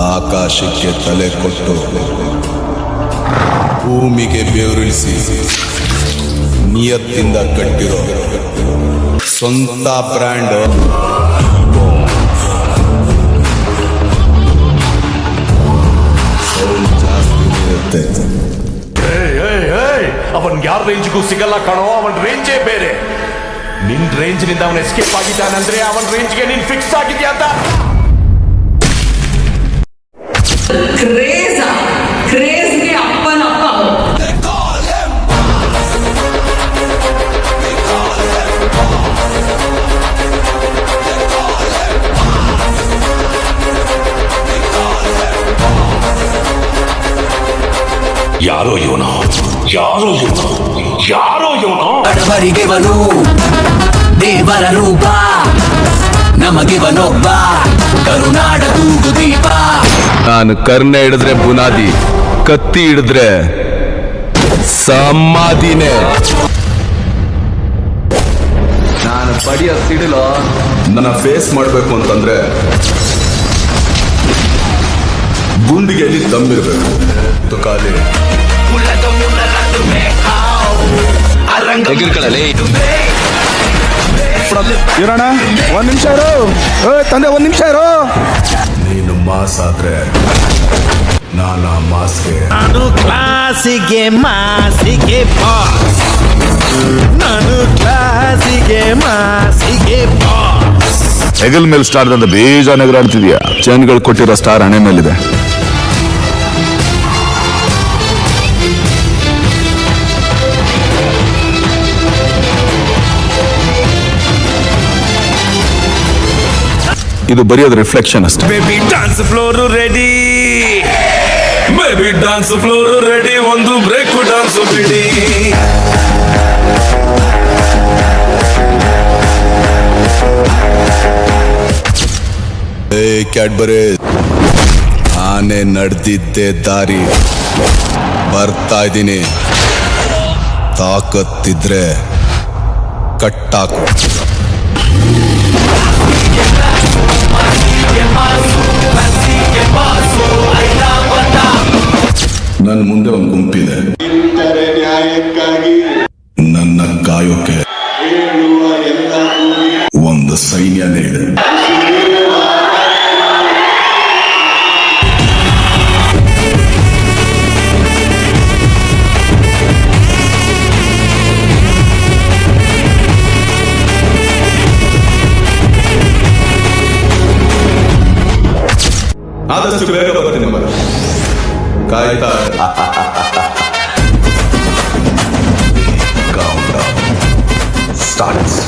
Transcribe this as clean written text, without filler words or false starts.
ಆಕಾಶಕ್ಕೆ ತಲೆ ಕೊಟ್ಟು ಭೂಮಿಗೆ ಬೆವರಿಳಿಸಿ ನಿಯತ್ತಿಂದ ಕಟ್ಟಿರೋ ಸ್ವಂತ ಬ್ರ್ಯಾಂಡ್ ಜಾಸ್ತಿ ಇರುತ್ತೆ. ಅವನ್ ಯಾರ ರೇಂಜ್ಗೂ ಸಿಗಲ್ಲ ಕಣೋ, ಅವನ್ ರೇಂಜೇ ಬೇರೆ. ನಿನ್ ರೇಂಜ್ ನಿಂದ ಅವನ್ ಎಸ್ಕೇಪ್ ಆಗಿದ್ದಾನಂದ್ರೆ ಅವನ್ ರೇಂಜ್ಗೆ ನೀನ್ ಫಿಕ್ಸ್ ಆಗಿದ್ಯಾ ಅಂತ. ಕ್ರೇಜ್ಗೆ ಅಪ್ಪನಪ್ಪ. ಯಾರೋ ಇವನು ಬಡವರಿಗೆವನು ದೇವರ ರೂಪ, ನಮಗಿವನೊಬ್ಬ ಕರುನಾಡ ತೂಗು ದೀಪ. ನಾನು ಕರ್ನೆ ಹಿಡಿದ್ರೆ ಬುನಾದಿ, ಕತ್ತಿ ಹಿಡಿದ್ರೆ ಸಮಾಧಿನೇ. ನಾನು ಬಡಿಯ ಸಿಡಿಲ ನನ್ನ ಫೇಸ್ ಮಾಡಬೇಕು ಅಂತಂದ್ರೆ ಗುಂಡಿಗೆಯಲ್ಲಿ ದಮ್ಮಿರ್ಬೇಕು. ತುಕಾಲಿ ಇರೋಣ. ಒಂದ್ ನಿಮಿಷ ಇರು ತಂದೆ, ಒಂದ್ ನಿಮಿಷ ಇರು. ನೀನು ಮಾಸ್ ಆದ್ರೆ ನಾನು ಮಾಸ್ಗೆ. ನಾನು ಕ್ಲಾಸಿಗೆ ಮಾಸಿಗೆ ಬಾಸ್, ನಾನು ಕ್ಲಾಸಿಗೆ ಮಾಸಿಗೆ ಬಾಸ್. ಹೆಗಲ್ ಮೇಲೆ ಸ್ಟಾರ್ ಅಂತ ಬೇಜಾನ್ ಎಗರಾಡ್ತಿದ್ಯಾ. ಜನಗಳು ಕೊಟ್ಟಿರೋ ಸ್ಟಾರ್ ಹಣೆ ಮೇಲಿದೆ. ಇದು ಬರೆಯೋದು ರಿಫ್ಲೆಕ್ಷನ್ ಅಷ್ಟೇ. Baby dance floor ready, baby dance floor ready, ಒಂದು ಬ್ರೇಕ್ ಡಾನ್ಸ್ ಬಿಡಿ. ಕ್ಯಾಡ್ಬರಿ ಆನೆ ನಡೆದಿದ್ದೆ ದಾರಿ ಬರ್ತಾ ಇದ್ದೀನಿ. ತಾಕತ್ತಿದ್ರೆ ಕಟ್ಟಾಕು. ನನ್ನ ಮುಂದೆ ಒಂದು ಗುಂಪಿದೆ, ನನ್ನ ಕಾಯೋಕೆ ಒಂದು ಸೈನ್ಯನೇ ಇದೆ. ಆದಷ್ಟು ಬೇಗ ಬರ್ತೀನಿ, ಕಾಯ್ತಾ Countdown starts.